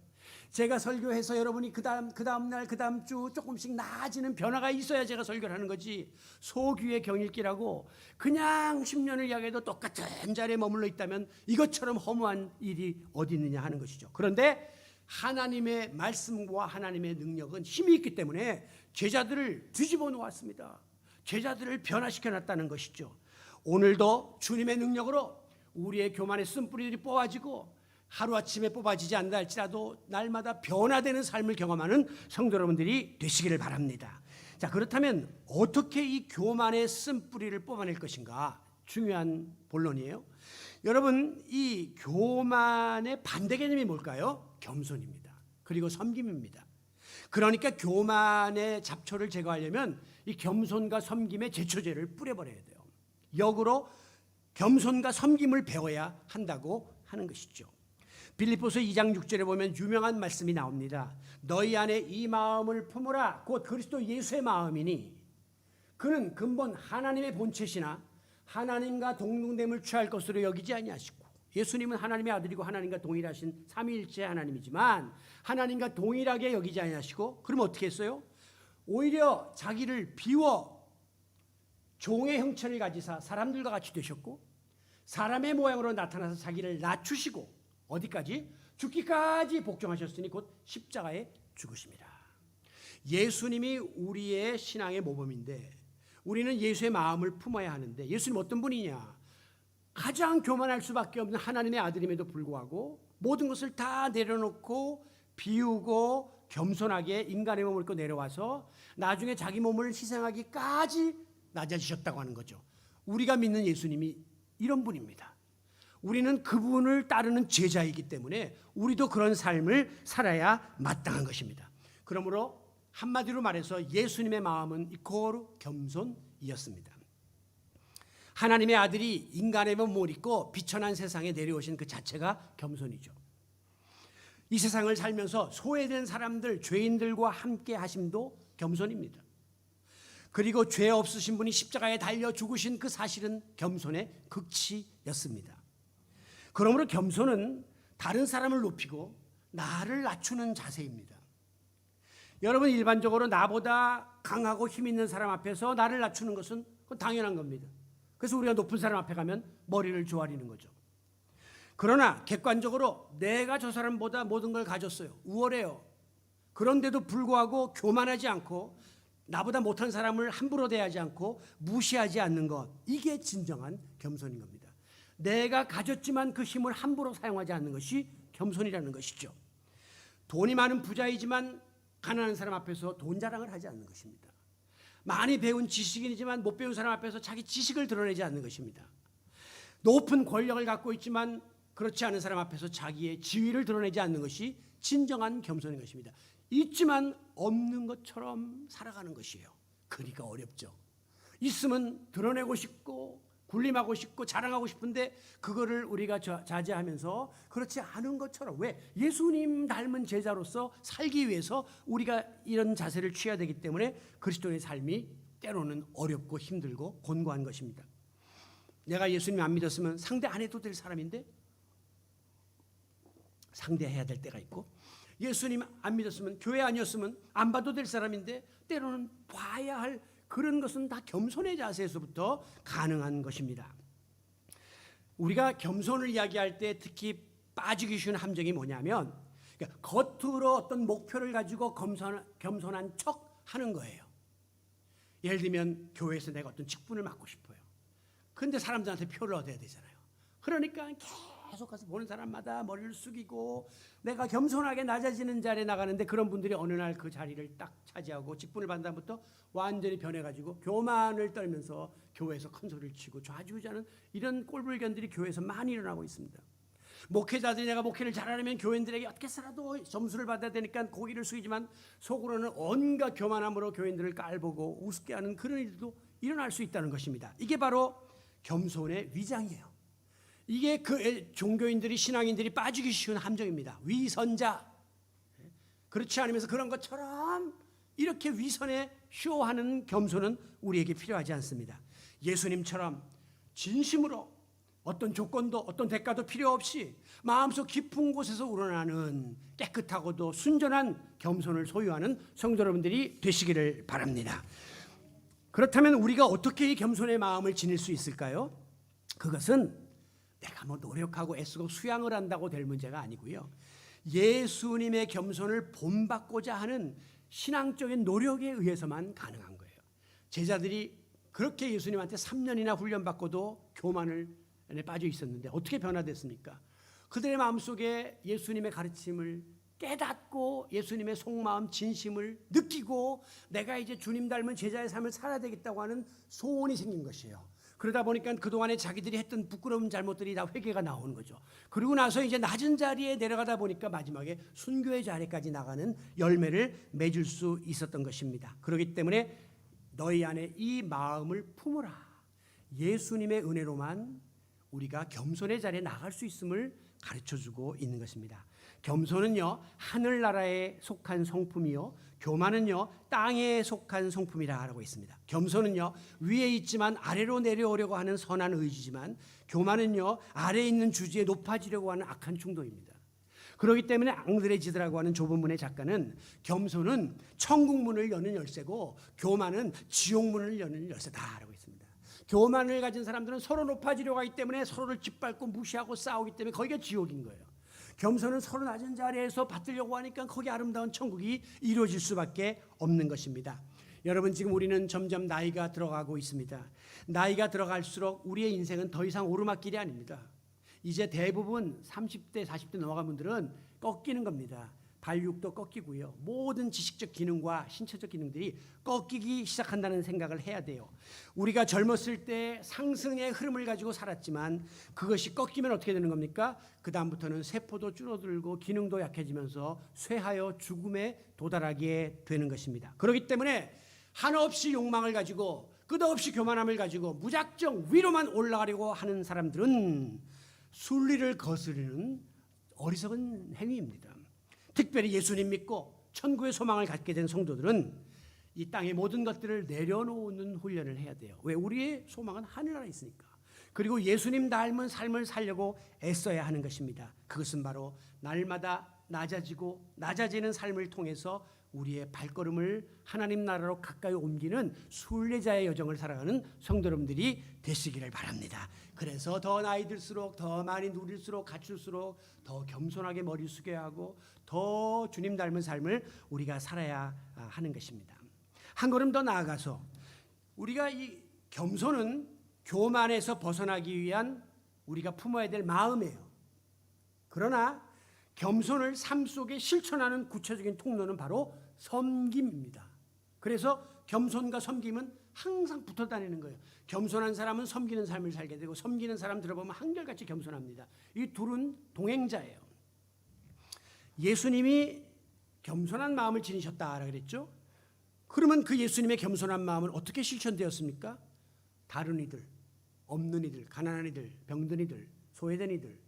제가 설교해서 여러분이 그 다음 날, 그 다음 주 조금씩 나아지는 변화가 있어야 제가 설교를 하는 거지. 소규의 경일기라고 그냥 10년을 이야기해도 똑같은 자리에 머물러 있다면 이것처럼 허무한 일이 어디 있느냐 하는 것이죠. 그런데 하나님의 말씀과 하나님의 능력은 힘이 있기 때문에 제자들을 뒤집어 놓았습니다. 제자들을 변화시켜 놨다는 것이죠. 오늘도 주님의 능력으로 우리의 교만의 쓴뿌리들이 뽑아지고 하루아침에 뽑아지지 않는다 할지라도 날마다 변화되는 삶을 경험하는 성도 여러분들이 되시기를 바랍니다. 자, 그렇다면 어떻게 이 교만의 쓴뿌리를 뽑아낼 것인가? 중요한 본론이에요. 여러분, 이 교만의 반대 개념이 뭘까요? 겸손입니다. 그리고 섬김입니다. 그러니까 교만의 잡초를 제거하려면 이 겸손과 섬김의 제초제를 뿌려버려야 돼요. 역으로 겸손과 섬김을 배워야 한다고 하는 것이죠. 빌립보서 2장 6절에 보면 유명한 말씀이 나옵니다. 너희 안에 이 마음을 품으라. 곧 그리스도 예수의 마음이니 그는 근본 하나님의 본체시나 하나님과 동등됨을 취할 것으로 여기지 아니하시고, 예수님은 하나님의 아들이고 하나님과 동일하신 삼위일체 하나님이지만 하나님과 동일하게 여기지 아니하시고, 그럼 어떻게 했어요? 오히려 자기를 비워 종의 형체를 가지사 사람들과 같이 되셨고, 사람의 모양으로 나타나서 자기를 낮추시고 어디까지? 죽기까지 복종하셨으니 곧 십자가에 죽으심이라. 예수님이 우리의 신앙의 모범인데 우리는 예수의 마음을 품어야 하는데, 예수님 어떤 분이냐? 가장 교만할 수밖에 없는 하나님의 아들임에도 불구하고 모든 것을 다 내려놓고 비우고 겸손하게 인간의 몸을 입고 내려와서 나중에 자기 몸을 희생하기까지 낮아지셨다고 하는 거죠. 우리가 믿는 예수님이 이런 분입니다. 우리는 그분을 따르는 제자이기 때문에 우리도 그런 삶을 살아야 마땅한 것입니다. 그러므로 한마디로 말해서 예수님의 마음은 이코르 겸손이었습니다. 하나님의 아들이 인간의 몸을 입고 비천한 세상에 내려오신 그 자체가 겸손이죠. 이 세상을 살면서 소외된 사람들, 죄인들과 함께 하심도 겸손입니다. 그리고 죄 없으신 분이 십자가에 달려 죽으신 그 사실은 겸손의 극치였습니다. 그러므로 겸손은 다른 사람을 높이고 나를 낮추는 자세입니다. 여러분, 일반적으로 나보다 강하고 힘 있는 사람 앞에서 나를 낮추는 것은 그건 당연한 겁니다. 그래서 우리가 높은 사람 앞에 가면 머리를 조아리는 거죠. 그러나 객관적으로 내가 저 사람보다 모든 걸 가졌어요. 우월해요. 그런데도 불구하고 교만하지 않고 나보다 못한 사람을 함부로 대하지 않고 무시하지 않는 것, 이게 진정한 겸손인 겁니다. 내가 가졌지만 그 힘을 함부로 사용하지 않는 것이 겸손이라는 것이죠. 돈이 많은 부자이지만 가난한 사람 앞에서 돈 자랑을 하지 않는 것입니다. 많이 배운 지식인이지만 못 배운 사람 앞에서 자기 지식을 드러내지 않는 것입니다. 높은 권력을 갖고 있지만 그렇지 않은 사람 앞에서 자기의 지위를 드러내지 않는 것이 진정한 겸손인 것입니다. 있지만 없는 것처럼 살아가는 것이에요. 그러니까 어렵죠. 있으면 드러내고 싶고 군림하고 싶고 자랑하고 싶은데 그거를 우리가 자제하면서 그렇지 않은 것처럼, 왜? 예수님 닮은 제자로서 살기 위해서 우리가 이런 자세를 취해야 되기 때문에 그리스도의 삶이 때로는 어렵고 힘들고 곤고한 것입니다. 내가 예수님 안 믿었으면 상대 안 해도 될 사람인데 상대해야 될 때가 있고, 예수님 안 믿었으면, 교회 아니었으면 안 봐도 될 사람인데 때로는 봐야 할, 그런 것은 다 겸손의 자세에서부터 가능한 것입니다. 우리가 겸손을 이야기할 때 특히 빠지기 쉬운 함정이 뭐냐면, 그러니까 겉으로 어떤 목표를 가지고 겸손한 척 하는 거예요. 예를 들면 교회에서 내가 어떤 직분을 맡고 싶어요. 그런데 사람들한테 표를 얻어야 되잖아요. 그러니까 계속 가서 보는 사람마다 머리를 숙이고 내가 겸손하게 낮아지는 자리에 나가는데, 그런 분들이 어느 날 그 자리를 딱 차지하고 직분을 받은 다음부터 완전히 변해가지고 교만을 떨면서 교회에서 큰 소리를 치고 좌지우지하는 이런 꼴불견들이 교회에서 많이 일어나고 있습니다. 목회자들이 내가 목회를 잘하려면 교인들에게 어떻게 해서라도 점수를 받아야 되니까 고기를 숙이지만 속으로는 온갖 교만함으로 교인들을 깔보고 우습게 하는 그런 일도 일어날 수 있다는 것입니다. 이게 바로 겸손의 위장이에요. 이게 그 종교인들이, 신앙인들이 빠지기 쉬운 함정입니다. 위선자. 그렇지 않으면서 그런 것처럼 이렇게 위선에 쇼하는 겸손은 우리에게 필요하지 않습니다. 예수님처럼 진심으로 어떤 조건도 어떤 대가도 필요 없이 마음속 깊은 곳에서 우러나는 깨끗하고도 순전한 겸손을 소유하는 성도 여러분들이 되시기를 바랍니다. 그렇다면 우리가 어떻게 이 겸손의 마음을 지닐 수 있을까요? 그것은 내가 뭐 노력하고 애쓰고 수양을 한다고 될 문제가 아니고요. 예수님의 겸손을 본받고자 하는 신앙적인 노력에 의해서만 가능한 거예요. 제자들이 그렇게 예수님한테 3년이나 훈련받고도 교만에 빠져 있었는데 어떻게 변화됐습니까? 그들의 마음속에 예수님의 가르침을 깨닫고 예수님의 속마음 진심을 느끼고 내가 이제 주님 닮은 제자의 삶을 살아야 되겠다고 하는 소원이 생긴 것이에요. 그러다 보니까 그동안에 자기들이 했던 부끄러운 잘못들이 다 회개가 나오는 거죠. 그리고 나서 이제 낮은 자리에 내려가다 보니까 마지막에 순교의 자리까지 나가는 열매를 맺을 수 있었던 것입니다. 그렇기 때문에 너희 안에 이 마음을 품으라. 예수님의 은혜로만 우리가 겸손의 자리에 나갈 수 있음을 가르쳐주고 있는 것입니다. 겸손은요 하늘나라에 속한 성품이요 교만은요 땅에 속한 성품이라고 있습니다. 겸손은요 위에 있지만 아래로 내려오려고 하는 선한 의지지만 교만은요 아래에 있는 주지에 높아지려고 하는 악한 충동입니다. 그렇기 때문에 앙드레지드라고 하는 좁은 문의 작가는 겸손은 천국문을 여는 열쇠고 교만은 지옥문을 여는 열쇠다라고 했습니다. 교만을 가진 사람들은 서로 높아지려고 하기 때문에 서로를 짓밟고 무시하고 싸우기 때문에 거기가 지옥인 거예요. 겸손은 서로 낮은 자리에서 받들려고 하니까 거기 아름다운 천국이 이루어질 수밖에 없는 것입니다. 여러분 지금 우리는 점점 나이가 들어가고 있습니다. 나이가 들어갈수록 우리의 인생은 더 이상 오르막길이 아닙니다. 이제 대부분 30대 40대 넘어간 분들은 꺾이는 겁니다. 발육도 꺾이고요. 모든 지식적 기능과 신체적 기능들이 꺾이기 시작한다는 생각을 해야 돼요. 우리가 젊었을 때 상승의 흐름을 가지고 살았지만 그것이 꺾이면 어떻게 되는 겁니까? 그 다음부터는 세포도 줄어들고 기능도 약해지면서 쇠하여 죽음에 도달하게 되는 것입니다. 그렇기 때문에 한없이 욕망을 가지고 끝없이 교만함을 가지고 무작정 위로만 올라가려고 하는 사람들은 순리를 거스르는 어리석은 행위입니다. 특별히 예수님 믿고 천국의 소망을 갖게 된 성도들은 이 땅의 모든 것들을 내려놓는 훈련을 해야 돼요. 왜? 우리의 소망은 하늘나라에 있으니까. 그리고 예수님 닮은 삶을 살려고 애써야 하는 것입니다. 그것은 바로 날마다 낮아지고 낮아지는 삶을 통해서 우리의 발걸음을 하나님 나라로 가까이 옮기는 순례자의 여정을 살아가는 성도 여러분들이 되시기를 바랍니다. 그래서 더 나이 들수록 더 많이 누릴수록 갖출수록 더 겸손하게 머리 숙여야 하고 더 주님 닮은 삶을 우리가 살아야 하는 것입니다. 한 걸음 더 나아가서 우리가 이 겸손은 교만에서 벗어나기 위한 우리가 품어야 될 마음이에요. 그러나 겸손을 삶 속에 실천하는 구체적인 통로는 바로 섬김입니다. 그래서 겸손과 섬김은 항상 붙어 다니는 거예요. 겸손한 사람은 섬기는 삶을 살게 되고 섬기는 사람 들어보면 한결같이 겸손합니다. 이 둘은 동행자예요. 예수님이 겸손한 마음을 지니셨다라고 그랬죠. 그러면 그 예수님의 겸손한 마음은 어떻게 실천되었습니까? 다른 이들, 없는 이들, 가난한 이들, 병든 이들, 소외된 이들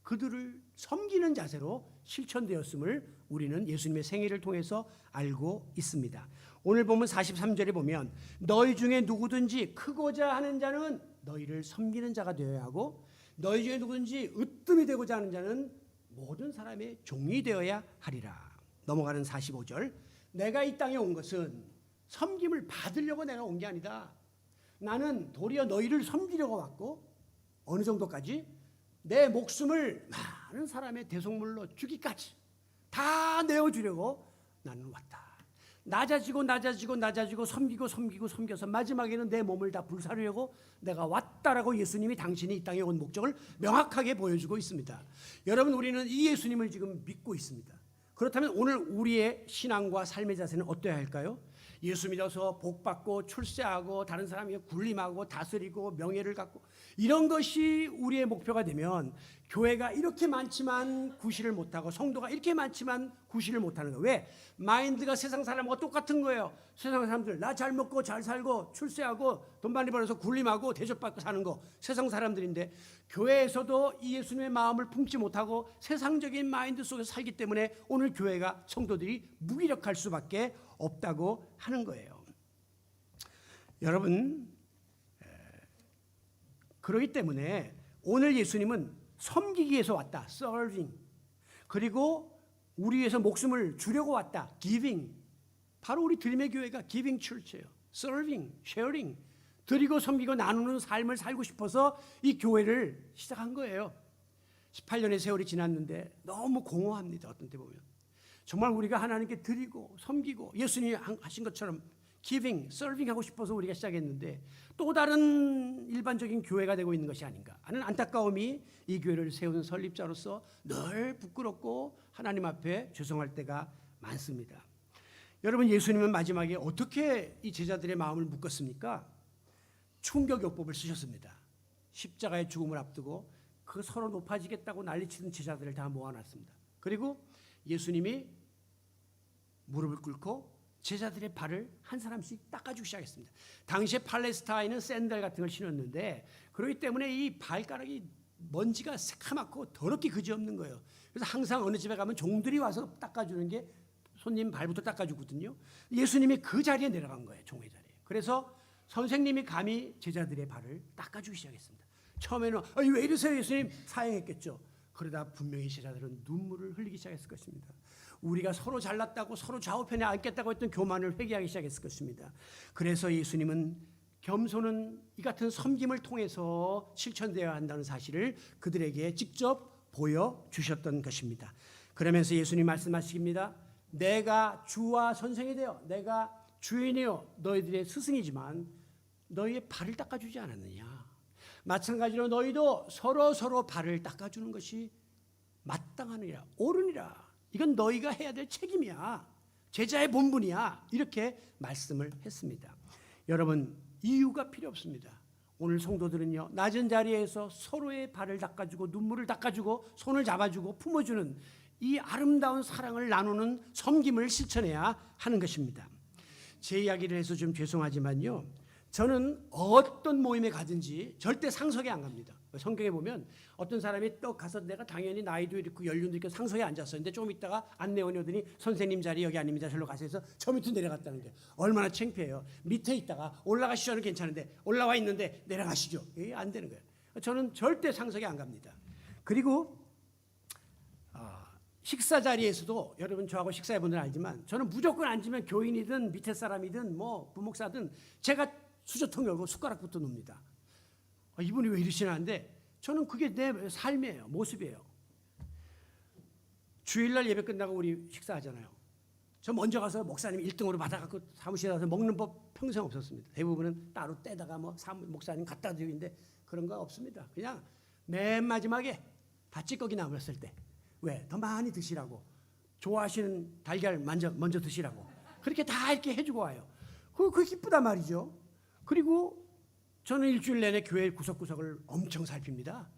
그들을 섬기는 자세로 실천되었음을 우리는 예수님의 생애를 통해서 알고 있습니다. 오늘 보면 43절에 보면 너희 중에 누구든지 크고자 하는 자는 너희를 섬기는 자가 되어야 하고 너희 중에 누구든지 으뜸이 되고자 하는 자는 모든 사람의 종이 되어야 하리라. 넘어가는 45절 내가 이 땅에 온 것은 섬김을 받으려고 내가 온 게 아니다. 나는 도리어 너희를 섬기려고 왔고 어느 정도까지? 내 목숨을 많은 사람의 대속물로 주기까지 다 내어주려고 나는 왔다. 낮아지고 섬겨서 마지막에는 내 몸을 다 불사르려고 내가 왔다라고 예수님이 당신이 이 땅에 온 목적을 명확하게 보여주고 있습니다. 여러분 우리는 이 예수님을 지금 믿고 있습니다. 그렇다면 오늘 우리의 신앙과 삶의 자세는 어떠해야 할까요? 예수 믿어서 복받고 출세하고 다른 사람에게 군림하고 다스리고 명예를 갖고 이런 것이 우리의 목표가 되면 교회가 이렇게 많지만 구실을 못하고 성도가 이렇게 많지만 구실을 못하는 거예요. 왜? 마인드가 세상 사람과 똑같은 거예요. 세상 사람들 나 잘 먹고 잘 살고 출세하고 돈 많이 벌어서 군림하고 대접받고 사는 거 세상 사람들인데 교회에서도 이 예수님의 마음을 품지 못하고 세상적인 마인드 속에서 살기 때문에 오늘 교회가 성도들이 무기력할 수밖에 없다고 하는 거예요. 여러분 그렇기 때문에 오늘 예수님은 섬기기 위해서 왔다. serving. 그리고 우리 위해서 목숨을 주려고 왔다. giving. 바로 우리 드림의 교회가 giving church예요. serving, sharing. 드리고 섬기고 나누는 삶을 살고 싶어서 이 교회를 시작한 거예요. 18년의 세월이 지났는데 너무 공허합니다. 어떤 때 보면. 정말 우리가 하나님께 드리고 섬기고 예수님이 하신 것처럼 giving, serving 하고 싶어서 우리가 시작했는데 또 다른 일반적인 교회가 되고 있는 것이 아닌가 하는 안타까움이 이 교회를 세운 설립자로서 늘 부끄럽고 하나님 앞에 죄송할 때가 많습니다. 여러분, 예수님은 마지막에 어떻게 이 제자들의 마음을 묶었습니까? 충격요법을 쓰셨습니다. 십자가의 죽음을 앞두고 그 서로 높아지겠다고 난리치는 제자들을 다 모아놨습니다. 그리고 예수님이 무릎을 꿇고 제자들의 발을 한 사람씩 닦아주기 시작했습니다. 당시에 팔레스타인은 샌들 같은 걸 신었는데 그렇기 때문에 이 발가락이 먼지가 새카맣고 더럽게 그지없는 거예요. 그래서 항상 어느 집에 가면 종들이 와서 닦아주는 게 손님 발부터 닦아주거든요. 예수님이 그 자리에 내려간 거예요. 종의 자리에. 그래서 선생님이 감히 제자들의 발을 닦아주기 시작했습니다. 처음에는 왜 이러세요 예수님 사양했겠죠. 그러다 분명히 제자들은 눈물을 흘리기 시작했을 것입니다. 우리가 서로 잘났다고 서로 좌우편에 앉겠다고 했던 교만을 회개하기 시작했을 것입니다. 그래서 예수님은 겸손은 이 같은 섬김을 통해서 실천되어야 한다는 사실을 그들에게 직접 보여주셨던 것입니다. 그러면서 예수님 말씀하십니다. 내가 주와 선생이 되어 내가 주인이요 너희들의 스승이지만 너희의 발을 닦아주지 않았느냐. 마찬가지로 너희도 서로 발을 닦아주는 것이 마땅하느니라 옳으니라. 이건 너희가 해야 될 책임이야. 제자의 본분이야. 이렇게 말씀을 했습니다. 여러분, 이유가 필요 없습니다. 오늘 성도들은요 낮은 자리에서 서로의 발을 닦아주고 눈물을 닦아주고 손을 잡아주고 품어주는 이 아름다운 사랑을 나누는 섬김을 실천해야 하는 것입니다. 제 이야기를 해서 좀 죄송하지만요, 저는 어떤 모임에 가든지 절대 상석에 안 갑니다. 성경에 보면 어떤 사람이 또 가서 내가 당연히 나이도 있고 연륜도 있고 상석에 앉았었는데 좀 있다가 안내원이 오더니 선생님 자리 여기 아닙니다. 절로 가서 해서 저 밑으로 내려갔다는 게 얼마나 창피해요. 밑에 있다가 올라가시죠는 괜찮은데 올라와 있는데 내려가시죠. 이게 안 되는 거예요. 저는 절대 상석에 안 갑니다. 그리고 식사 자리에서도 여러분 저하고 식사해 본 분들은 알지만 저는 무조건 앉으면 교인이든 밑에 사람이든 뭐 부목사든 제가 수저통 열고 숟가락부터 놓습니다. 이분이 왜 이러시나는데 저는 그게 내 삶이에요. 모습이에요. 주일날 예배 끝나고 우리 식사하잖아요. 저 먼저 가서 목사님 1등으로 받아갖고 사무실에 가서 먹는 법 평생 없었습니다. 대부분은 따로 떼다가 뭐 목사님 갖다 드리는데 그런 거 없습니다. 그냥 맨 마지막에 밭찌꺼기 남았을 때 왜? 더 많이 드시라고. 좋아하시는 달걀 먼저 드시라고. 그렇게 다 이렇게 해주고 와요. 그게 기쁘단 말이죠. 그리고 저는 일주일 내내 교회 구석구석을 엄청 살핍니다.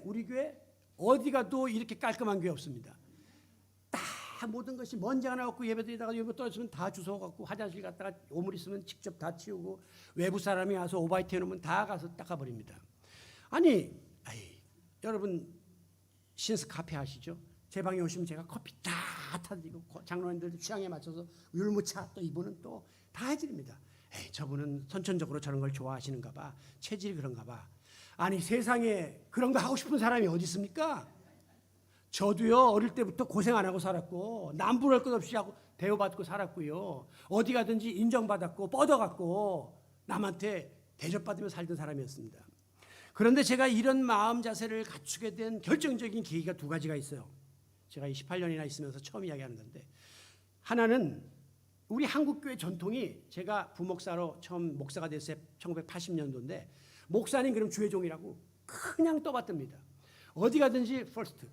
우리 교회 어디 가도 이렇게 깔끔한 교회 없습니다. 다 모든 것이 먼지 하나 없고 예배드리다가 예배 떨어지면 다 주워갖고 화장실 갔다가 오물 있으면 직접 다 치우고 외부 사람이 와서 오바이트 해놓으면 다 가서 닦아버립니다. 여러분 신스 카페 아시죠? 제 방에 오시면 제가 커피 다 타드리고 장로님들도 취향에 맞춰서 율무차 또 이분은 또 다 해드립니다. 저분은 선천적으로 저런 걸 좋아하시는가 봐. 체질이 그런가 봐. 아니 세상에 그런 거 하고 싶은 사람이 어디 있습니까? 저도요 어릴 때부터 고생 안 하고 살았고 남부할 것 없이 하고 대우받고 살았고요. 어디 가든지 인정받았고 뻗어갖고 남한테 대접받으며 살던 사람이었습니다. 그런데 제가 이런 마음 자세를 갖추게 된 결정적인 계기가 두 가지가 있어요. 제가 18년이나 있으면서 처음 이야기하는 건데, 하나는 우리 한국교회 전통이, 제가 부목사로 처음 목사가 됐어요. 1980년도인데 목사님 그럼 주회종이라고 그냥 떠받듭니다. 어디 가든지 퍼스트,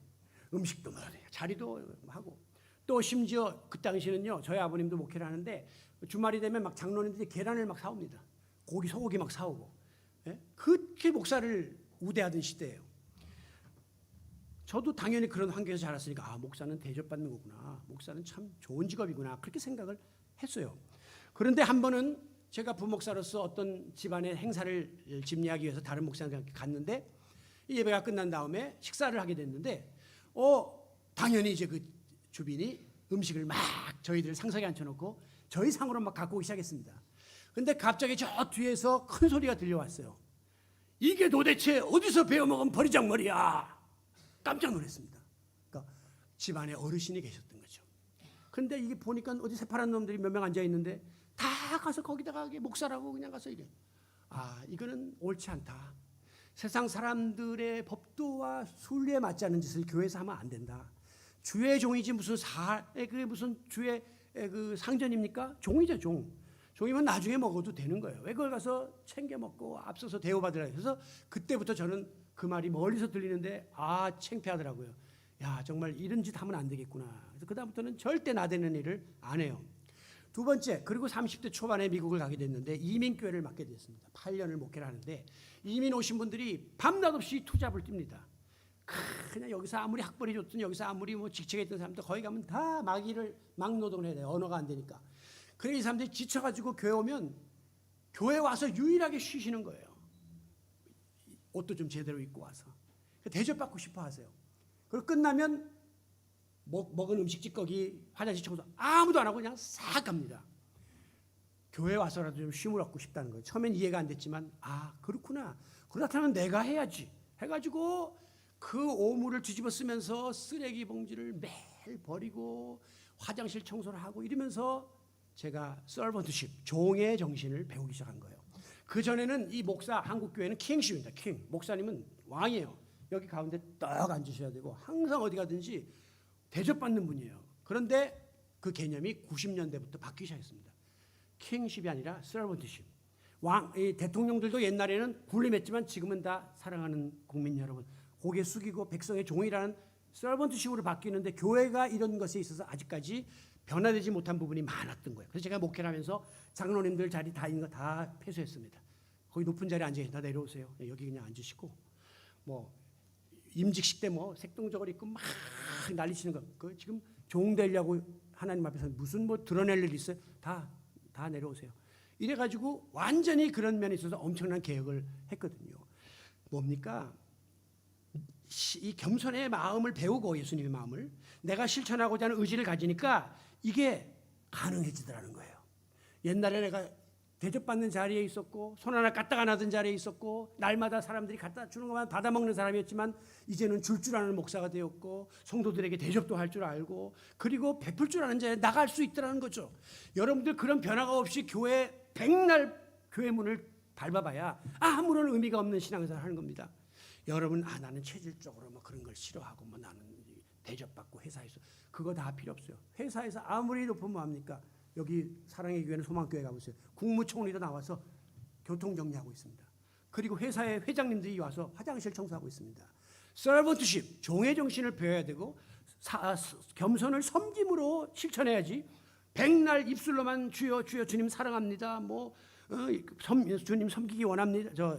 음식도 말해요. 자리도 하고. 또 심지어 그 당시는요 저희 아버님도 목회를 하는데 주말이 되면 막 장로님들이 계란을 막 사옵니다. 소고기 막 사오고. 그렇게 목사를 우대하던 시대예요. 저도 당연히 그런 환경에서 자랐으니까 목사는 대접받는 거구나. 목사는 참 좋은 직업이구나. 그렇게 생각을 했어요. 그런데 한 번은 제가 부목사로서 어떤 집안의 행사를 집례하기 위해서 다른 목사님과 갔는데 이 예배가 끝난 다음에 식사를 하게 됐는데 당연히 이제 그 주빈이 음식을 막 저희들 상석에 앉혀놓고 저희 상으로 막 갖고 오기 시작했습니다. 근데 갑자기 저 뒤에서 큰 소리가 들려왔어요. 이게 도대체 어디서 배워먹은 버리장머리야. 깜짝 놀랐습니다. 그러니까 집안에 어르신이 계셨던 거죠. 근데 이게 보니까 어디 새파란 놈들이 몇 명 앉아 있는데 다 가서 거기다가 목사라고 그냥 가서 이래. 아, 이거는 옳지 않다. 세상 사람들의 법도와 순리에 맞지 않는 짓을 교회에서 하면 안 된다. 주의 종이지 무슨 그게 무슨 주의 그 상전입니까? 종이죠, 종. 종이면 나중에 먹어도 되는 거예요. 왜 그걸 가서 챙겨 먹고 앞서서 대우받으라. 그래서 그때부터 저는 그 말이 멀리서 들리는데 아, 창피하더라고요. 야, 정말 이런 짓 하면 안 되겠구나. 그래서 그다음부터는 절대 나대는 일을 안 해요. 두 번째, 그리고 30대 초반에 미국을 가게 됐는데 이민교회를 맡게 됐습니다. 8년을 목회를 하는데 이민 오신 분들이 밤낮 없이 투잡을 띱니다. 그냥 여기서 아무리 학벌이 좋든 여기서 아무리 뭐 직책에 있던 사람들 거기 가면 다 막노동을 해야 돼요. 언어가 안 되니까. 그래서 이 사람들이 지쳐가지고 교회 오면 교회 와서 유일하게 쉬시는 거예요. 옷도 좀 제대로 입고 와서. 대접받고 싶어 하세요. 그리고 끝나면 먹은 음식 찌꺼기, 화장실 청소 아무도 안 하고 그냥 싹 갑니다. 교회 와서라도 좀 쉼을 얻고 싶다는 거예요. 처음엔 이해가 안 됐지만 아, 그렇구나. 그렇다면 내가 해야지. 해가지고 그 오물을 뒤집어 쓰면서 쓰레기 봉지를 매일 버리고 화장실 청소를 하고 이러면서 제가 서번트십, 종의 정신을 배우기 시작한 거예요. 그 전에는 이 목사, 한국 교회는 킹십입니다. 킹. 목사님은 왕이에요. 여기 가운데 딱 앉으셔야 되고 항상 어디 가든지 대접받는 분이에요. 그런데 그 개념이 90년대부터 바뀌기 시작했습니다. 킹십이 아니라 서번트십. 대통령들도 옛날에는 군림했지만 지금은 다 사랑하는 국민 여러분, 고개 숙이고 백성의 종이라는 서번트십으로 바뀌는데 교회가 이런 것에 있어서 아직까지 변화되지 못한 부분이 많았던 거예요. 그래서 제가 목회를 하면서 장로님들 자리 다 있는 거 다 폐쇄했습니다. 거기 높은 자리에 앉아 계시다 내려오세요. 여기 그냥 앉으시고 뭐 임직식 때 뭐 색동저고리 입고 막 난리치는 거. 그 지금 종 되려고 하나님 앞에서 무슨 뭐 드러낼 일 있어요? 다 내려오세요. 이래가지고 완전히 그런 면에 있어서 엄청난 개혁을 했거든요. 뭡니까? 이 겸손의 마음을 배우고 예수님의 마음을 내가 실천하고자 하는 의지를 가지니까 이게 가능해지더라는 거예요. 옛날에 내가 대접받는 자리에 있었고 손 하나 까딱 안 하던 자리에 있었고 날마다 사람들이 갖다 주는 것만 받아먹는 사람이었지만 이제는 줄 아는 목사가 되었고 성도들에게 대접도 할 줄 알고 그리고 베풀 줄 아는 자리에 나갈 수 있더라는 거죠. 여러분들 그런 변화가 없이 교회 백날 교회 문을 밟아봐야 아무런 의미가 없는 신앙생활을 하는 겁니다. 여러분 나는 체질적으로 뭐 그런 걸 싫어하고 뭐 나는 대접받고 회사에서 그거 다 필요 없어요. 회사에서 아무리 높으면 뭐합니까? 여기 사랑의 교회는 소망교회 가보세요. 국무총리도 나와서 교통정리하고 있습니다. 그리고 회사의 회장님들이 와서 화장실 청소하고 있습니다. 서번트십, 종의 정신을 배워야 되고 겸손을 섬김으로 실천해야지 백날 입술로만 주여 주여 주님 사랑합니다. 주님 섬기기 원합니다.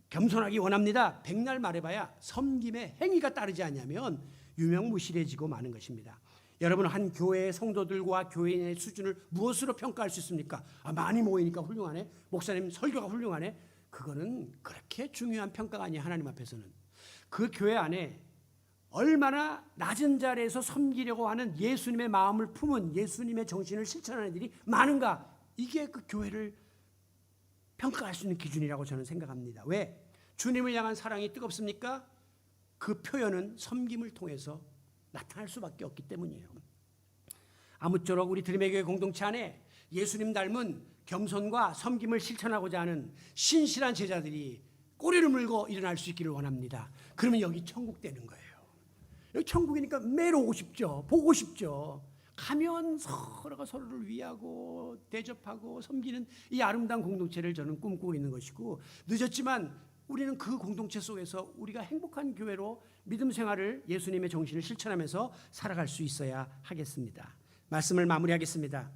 겸손하기 원합니다. 백날 말해봐야 섬김의 행위가 따르지 않으면 유명무실해지고 마는 것입니다. 여러분 한 교회의 성도들과 교인의 수준을 무엇으로 평가할 수 있습니까? 많이 모이니까 훌륭하네. 목사님 설교가 훌륭하네. 그거는 그렇게 중요한 평가가 아니에요. 하나님 앞에서는. 그 교회 안에 얼마나 낮은 자리에서 섬기려고 하는 예수님의 마음을 품은 예수님의 정신을 실천하는 일이 많은가. 이게 그 교회를 평가할 수 있는 기준이라고 저는 생각합니다. 왜? 주님을 향한 사랑이 뜨겁습니까? 그 표현은 섬김을 통해서 나타날 수밖에 없기 때문이에요. 아무쪼록 우리 드림의 교회 공동체 안에 예수님 닮은 겸손과 섬김을 실천하고자 하는 신실한 제자들이 꼬리를 물고 일어날 수 있기를 원합니다. 그러면 여기 천국 되는 거예요. 여기 천국이니까 매일 오고 싶죠. 보고 싶죠. 가면 서로가 서로를 위하고 대접하고 섬기는 이 아름다운 공동체를 저는 꿈꾸고 있는 것이고, 늦었지만 우리는 그 공동체 속에서 우리가 행복한 교회로 믿음 생활을 예수님의 정신을 실천하면서 살아갈 수 있어야 하겠습니다. 말씀을 마무리하겠습니다.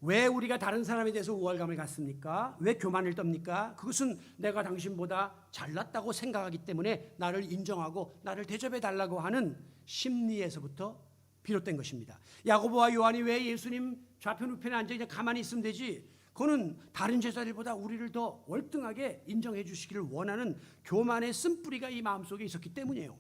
왜 우리가 다른 사람에 대해서 우월감을 갖습니까? 왜 교만을 떱니까? 그것은 내가 당신보다 잘났다고 생각하기 때문에 나를 인정하고 나를 대접해 달라고 하는 심리에서부터 비롯된 것입니다. 야고보와 요한이 왜 예수님 좌편 우편에 앉아 그냥 가만히 있으면 되지? 그거는 다른 제자들보다 우리를 더 월등하게 인정해 주시기를 원하는 교만의 쓴뿌리가 이 마음속에 있었기 때문이에요.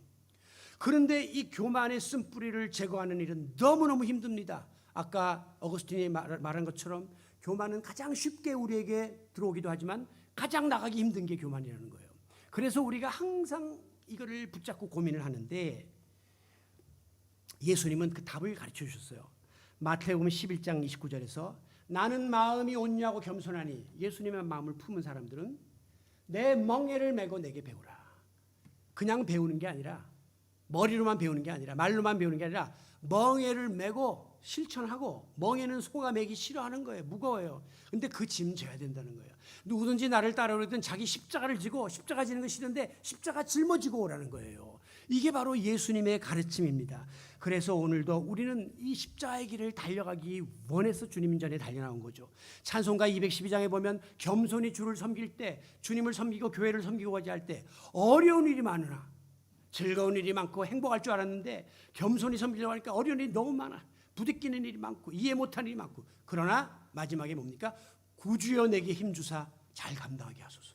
그런데 이 교만의 쓴뿌리를 제거하는 일은 너무너무 힘듭니다. 아까 어거스틴이 말한 것처럼 교만은 가장 쉽게 우리에게 들어오기도 하지만 가장 나가기 힘든 게 교만이라는 거예요. 그래서 우리가 항상 이거를 붙잡고 고민을 하는데 예수님은 그 답을 가르쳐 주셨어요. 마태복음 11장 29절에서 나는 마음이 온유하고 겸손하니, 예수님의 마음을 품은 사람들은 내 멍에를 메고 내게 배우라. 그냥 배우는 게 아니라, 머리로만 배우는 게 아니라, 말로만 배우는 게 아니라 멍에를 메고 실천하고, 멍에는 소가 메기 싫어하는 거예요. 무거워요. 근데 그 짐 져야 된다는 거예요. 누구든지 나를 따라오려든 자기 십자가를 지고, 십자가 지는 거 싫은데 십자가 짊어지고 오라는 거예요. 이게 바로 예수님의 가르침입니다. 그래서 오늘도 우리는 이 십자가의 길을 달려가기 원해서 주님 전에 달려나온 거죠. 찬송가 212장에 보면 겸손히 주를 섬길 때, 주님을 섬기고 교회를 섬기고자 할 때 어려운 일이 많으나 즐거운 일이 많고 행복할 줄 알았는데 겸손히 섬기려고 하니까 어려운 일이 너무 많아. 부딪히는 일이 많고 이해 못하는 일이 많고, 그러나 마지막에 뭡니까? 구주여 내게 힘주사 잘 감당하게 하소서.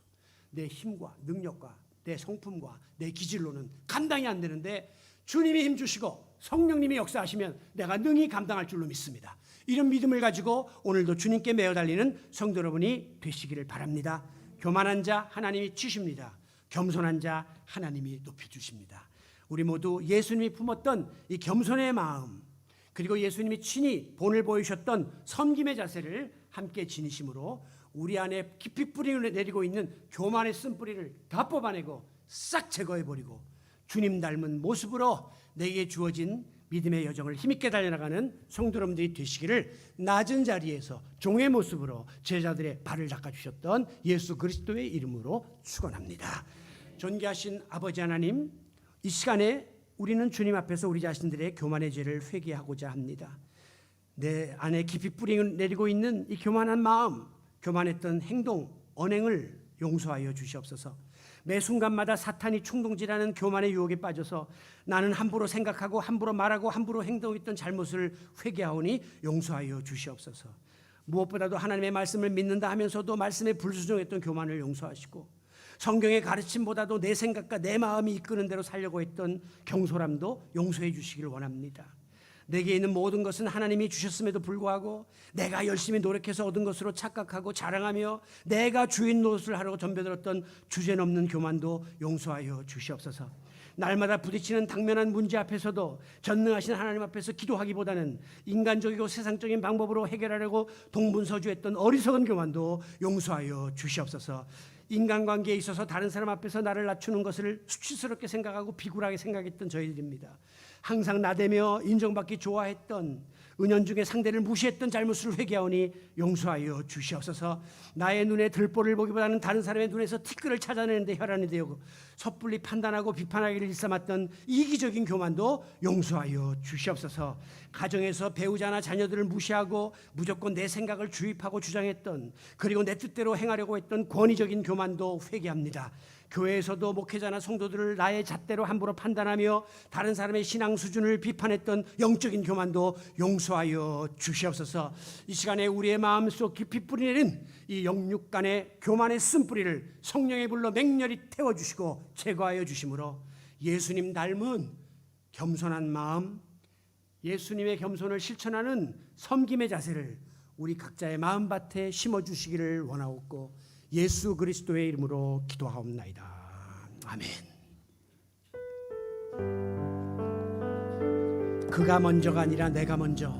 내 힘과 능력과 내 성품과 내 기질로는 감당이 안 되는데 주님이 힘주시고 성령님이 역사하시면 내가 능히 감당할 줄로 믿습니다. 이런 믿음을 가지고 오늘도 주님께 매어 달리는 성도 여러분이 되시기를 바랍니다. 교만한 자 하나님이 치십니다. 겸손한 자 하나님이 높여주십니다. 우리 모두 예수님이 품었던 이 겸손의 마음, 그리고 예수님이 친히 본을 보이셨던 섬김의 자세를 함께 지니심으로 우리 안에 깊이 뿌리 내리고 있는 교만의 쓴뿌리를 다 뽑아내고 싹 제거해버리고 주님 닮은 모습으로 내게 주어진 믿음의 여정을 힘있게 달려나가는 성도 여러분들이 되시기를 낮은 자리에서 종의 모습으로 제자들의 발을 닦아주셨던 예수 그리스도의 이름으로 축원합니다. 존귀하신 아버지 하나님, 이 시간에 우리는 주님 앞에서 우리 자신들의 교만의 죄를 회개하고자 합니다. 내 안에 깊이 뿌리 내리고 있는 이 교만한 마음, 교만했던 행동, 언행을 용서하여 주시옵소서. 매 순간마다 사탄이 충동질하는 교만의 유혹에 빠져서 나는 함부로 생각하고 함부로 말하고 함부로 행동했던 잘못을 회개하오니 용서하여 주시옵소서. 무엇보다도 하나님의 말씀을 믿는다 하면서도 말씀에 불순종했던 교만을 용서하시고, 성경의 가르침보다도 내 생각과 내 마음이 이끄는 대로 살려고 했던 경솔함도 용서해 주시기를 원합니다. 내게 있는 모든 것은 하나님이 주셨음에도 불구하고 내가 열심히 노력해서 얻은 것으로 착각하고 자랑하며 내가 주인 노릇을 하려고 덤벼들었던 주제넘는 교만도 용서하여 주시옵소서. 날마다 부딪히는 당면한 문제 앞에서도 전능하신 하나님 앞에서 기도하기보다는 인간적이고 세상적인 방법으로 해결하려고 동분서주했던 어리석은 교만도 용서하여 주시옵소서. 인간관계에 있어서 다른 사람 앞에서 나를 낮추는 것을 수치스럽게 생각하고 비굴하게 생각했던 저희들입니다. 항상 나대며 인정받기 좋아했던, 은연중에 상대를 무시했던 잘못을 회개하오니 용서하여 주시옵소서. 나의 눈에 들보를 보기보다는 다른 사람의 눈에서 티끌을 찾아내는데 혈안이 되고 섣불리 판단하고 비판하기를 일삼았던 이기적인 교만도 용서하여 주시옵소서. 가정에서 배우자나 자녀들을 무시하고 무조건 내 생각을 주입하고 주장했던, 그리고 내 뜻대로 행하려고 했던 권위적인 교만도 회개합니다. 교회에서도 목회자나 성도들을 나의 잣대로 함부로 판단하며 다른 사람의 신앙 수준을 비판했던 영적인 교만도 용서하여 주시옵소서. 이 시간에 우리의 마음속 깊이 뿌리내린 이 영육 간의 교만의 쓴뿌리를 성령의 불로 맹렬히 태워주시고 제거하여 주심으로 예수님 닮은 겸손한 마음, 예수님의 겸손을 실천하는 섬김의 자세를 우리 각자의 마음밭에 심어주시기를 원하옵고 예수 그리스도의 이름으로 기도하옵나이다. 아멘. 그가 먼저가 아니라 내가 먼저,